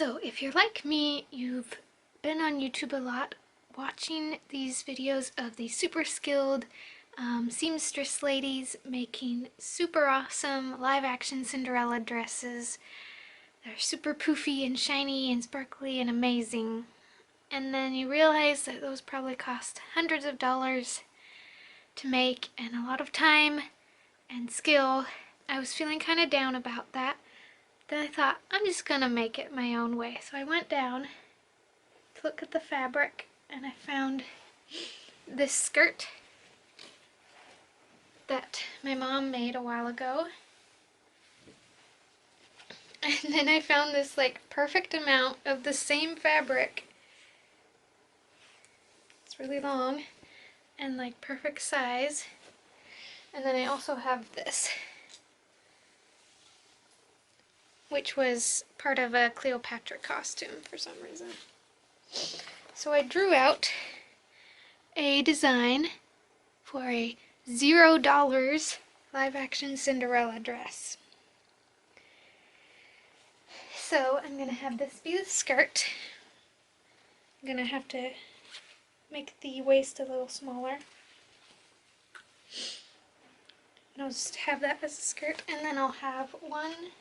So if you're like me, you've been on YouTube a lot watching these videos of these super skilled seamstress ladies making super awesome live action Cinderella dresses. They're super poofy and shiny and sparkly and amazing. And then you realize that those probably cost hundreds of dollars to make and a lot of time and skill. I was feeling kind of down about that. Then I thought, I'm just gonna make it my own way. So I went down to look at the fabric and I found this skirt that my mom made a while ago. And then I found this like perfect amount of the same fabric. It's really long and like perfect size. And then I also have this, which was part of a Cleopatra costume for some reason. So I drew out a design for a $0 live action Cinderella dress. So I'm going to have this be the skirt. I'm going to have to make the waist a little smaller. And I'll just have that as a skirt, and then I'll have one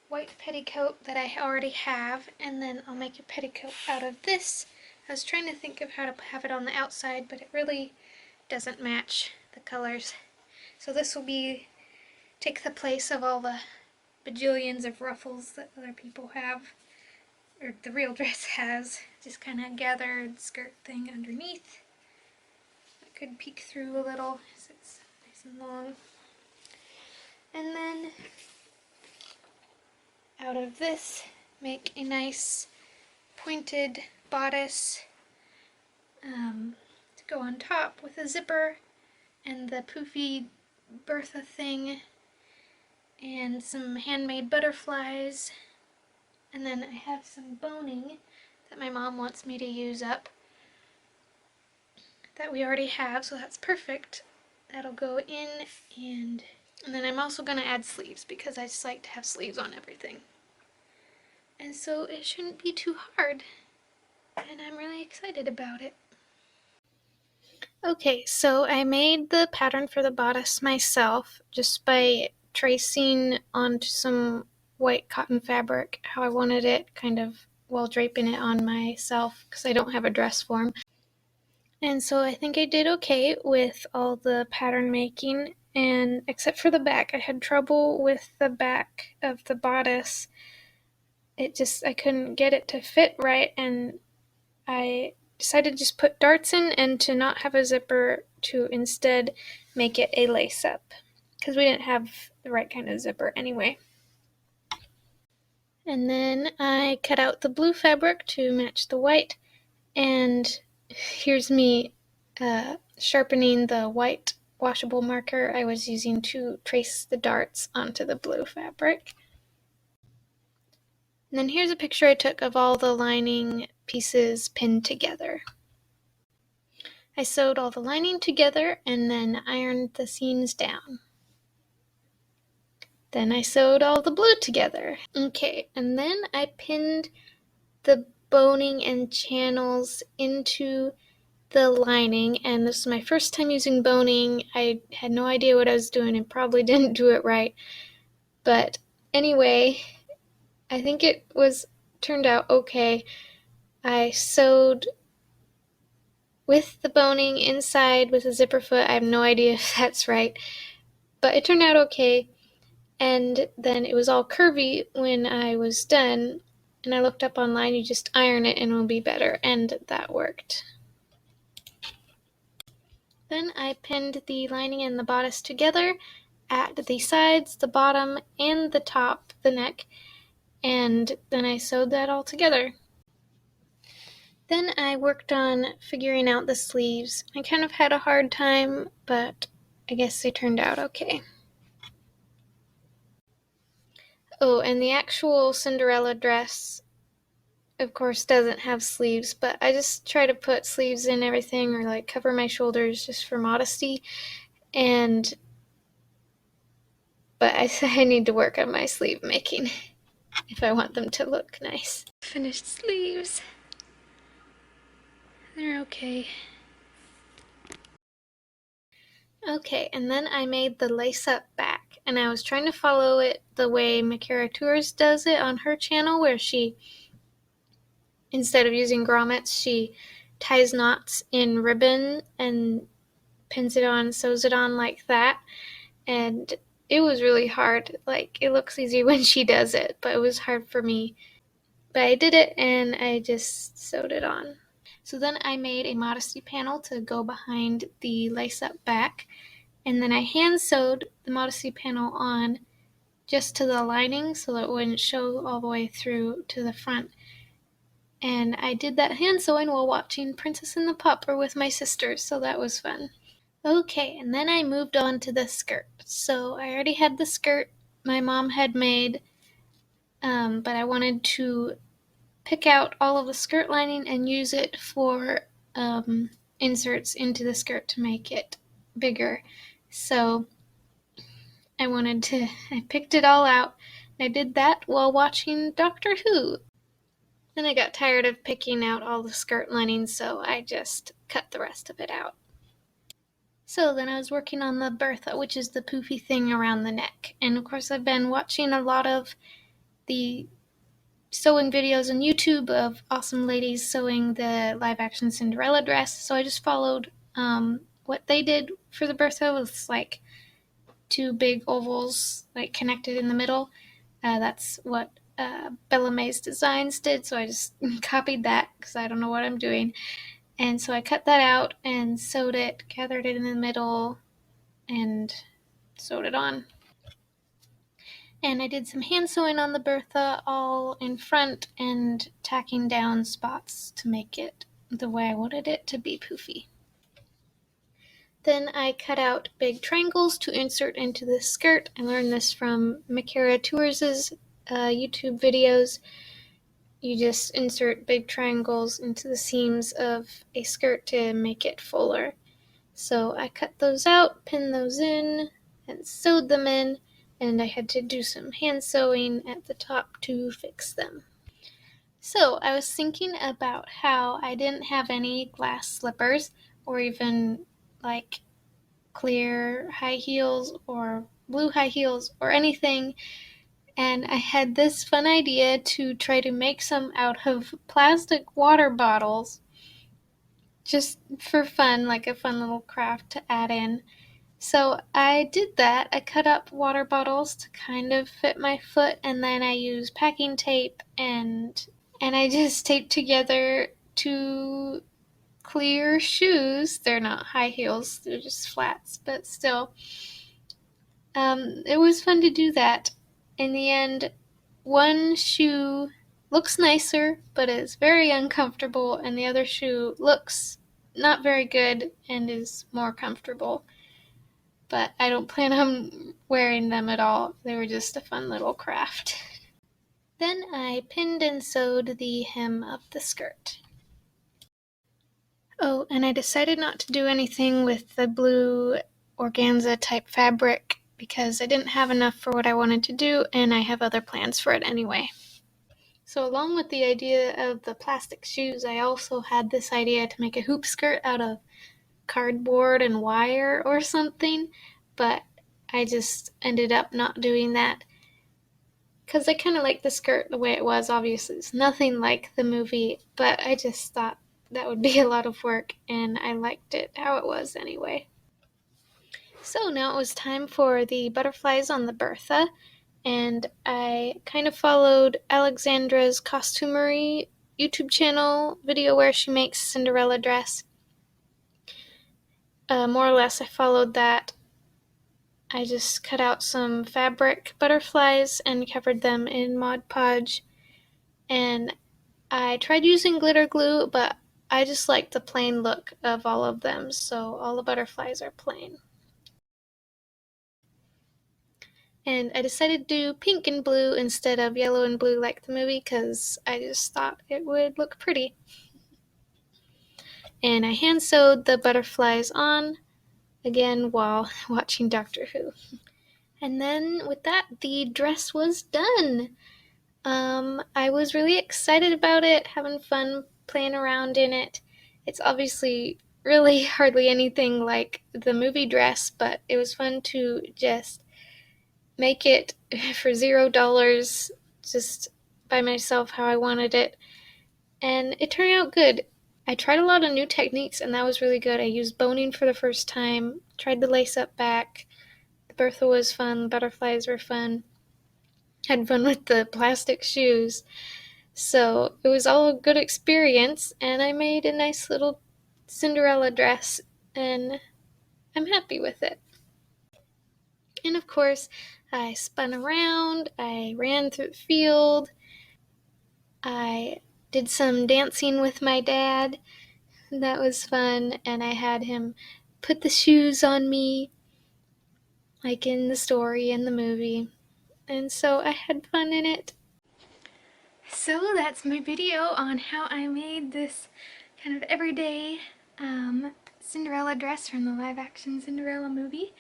white petticoat that I already have, and then I'll make a petticoat out of this. I was trying to think of how to have it on the outside, but it really doesn't match the colors. So this will take the place of all the bajillions of ruffles that other people have, or the real dress has. Just kind of gathered skirt thing underneath. I could peek through a little as it's nice and long. And then out of this, make a nice pointed bodice to go on top with a zipper and the poofy Bertha thing and some handmade butterflies. And then I have some boning that my mom wants me to use up that we already have, so that's perfect. That'll go in, and then I'm also going to add sleeves because I just like to have sleeves on everything. And so it shouldn't be too hard, and I'm really excited about it. Okay, so I made the pattern for the bodice myself just by tracing onto some white cotton fabric how I wanted it, kind of while draping it on myself because I don't have a dress form. And so I think I did okay with all the pattern making, and except for the back. I had trouble with the back of the bodice. I couldn't get it to fit right, and I decided to just put darts in and to not have a zipper, to instead make it a lace-up because we didn't have the right kind of zipper anyway. And then I cut out the blue fabric to match the white, and here's me sharpening the white washable marker I was using to trace the darts onto the blue fabric. And then here's a picture I took of all the lining pieces pinned together. I sewed all the lining together and then ironed the seams down. Then I sewed all the blue together. Okay, and then I pinned the boning and channels into the lining, and this is my first time using boning. I had no idea what I was doing and probably didn't do it right. But anyway, I think it turned out okay. I sewed with the boning inside with a zipper foot. I have no idea if that's right, but it turned out okay. And then it was all curvy when I was done, and I looked up online, you just iron it and it'll be better, and that worked. Then I pinned the lining and the bodice together at the sides, the bottom, and the top, the neck, and then I sewed that all together. Then I worked on figuring out the sleeves. I kind of had a hard time, but I guess they turned out okay. Oh, and the actual Cinderella dress, of course, doesn't have sleeves, but I just try to put sleeves in everything or like cover my shoulders just for modesty. But I need to work on my sleeve making. if I want them to look nice. Finished sleeves. They're okay. Okay, and then I made the lace-up back, and I was trying to follow it the way Makara Tours does it on her channel, where she, instead of using grommets, she ties knots in ribbon and pins it on, sews it on like that, and it was really hard. Like, it looks easy when she does it, but it was hard for me. But I did it, and I just sewed it on. So then I made a modesty panel to go behind the lace-up back, and then I hand sewed the modesty panel on just to the lining so that it wouldn't show all the way through to the front. And I did that hand sewing while watching Princess and the Pauper with my sisters, so that was fun. Okay, and then I moved on to the skirt. So I already had the skirt my mom had made, but I wanted to pick out all of the skirt lining and use it for inserts into the skirt to make it bigger. So I picked it all out. I did that while watching Doctor Who. Then I got tired of picking out all the skirt linings, so I just cut the rest of it out. So then I was working on the Bertha, which is the poofy thing around the neck. And of course I've been watching a lot of the sewing videos on YouTube of awesome ladies sewing the live-action Cinderella dress, so I just followed what they did for the Bertha with like two big ovals like connected in the middle. That's what Bella Mae's Designs did, so I just copied that because I don't know what I'm doing. And so I cut that out and sewed it, gathered it in the middle, and sewed it on. And I did some hand sewing on the Bertha all in front and tacking down spots to make it the way I wanted it to be poofy. Then I cut out big triangles to insert into the skirt. I learned this from Makara Tours' YouTube videos. You just insert big triangles into the seams of a skirt to make it fuller. So I cut those out, pinned those in, and sewed them in, and I had to do some hand sewing at the top to fix them. So I was thinking about how I didn't have any glass slippers or even like clear high heels or blue high heels or anything, and I had this fun idea to try to make some out of plastic water bottles just for fun, like a fun little craft to add in. So I did that. I cut up water bottles to kind of fit my foot, and then I used packing tape and I just taped together two clear shoes. They're not high heels, they're just flats, but still. It was fun to do that. In the end, one shoe looks nicer, but is very uncomfortable, and the other shoe looks not very good and is more comfortable. But I don't plan on wearing them at all. They were just a fun little craft. Then I pinned and sewed the hem of the skirt. Oh, and I decided not to do anything with the blue organza type fabric because I didn't have enough for what I wanted to do, and I have other plans for it anyway. So along with the idea of the plastic shoes, I also had this idea to make a hoop skirt out of cardboard and wire or something, but I just ended up not doing that because I kind of like the skirt the way it was. Obviously, it's nothing like the movie, but I just thought that would be a lot of work, and I liked it how it was anyway. So now it was time for the butterflies on the Bertha, and I kind of followed Alexandra's Costumery YouTube channel video where she makes Cinderella dress. More or less I followed that. I just cut out some fabric butterflies and covered them in Mod Podge, and I tried using glitter glue, but I just like the plain look of all of them, so all the butterflies are plain. And I decided to do pink and blue instead of yellow and blue like the movie because I just thought it would look pretty. And I hand sewed the butterflies on, again while watching Doctor Who. And then with that, the dress was done. I was really excited about it, having fun playing around in it. It's obviously really hardly anything like the movie dress, but it was fun to just make it for $0 just by myself how I wanted it. And it turned out good. I tried a lot of new techniques, and that was really good. I used boning for the first time, tried the lace up back. The Bertha was fun, the butterflies were fun. Had fun with the plastic shoes. So it was all a good experience, and I made a nice little Cinderella dress, and I'm happy with it. And of course, I spun around, I ran through the field, I did some dancing with my dad. That was fun, and I had him put the shoes on me, like in the story in the movie. And so I had fun in it. So that's my video on how I made this kind of everyday Cinderella dress from the live action Cinderella movie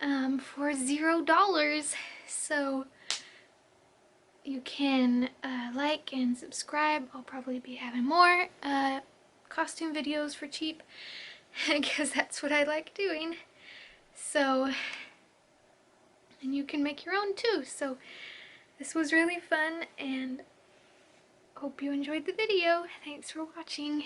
for $0. So you can like and subscribe. I'll probably be having more costume videos for cheap because that's what I like doing. So, and you can make your own too. So this was really fun, and hope you enjoyed the video. Thanks for watching.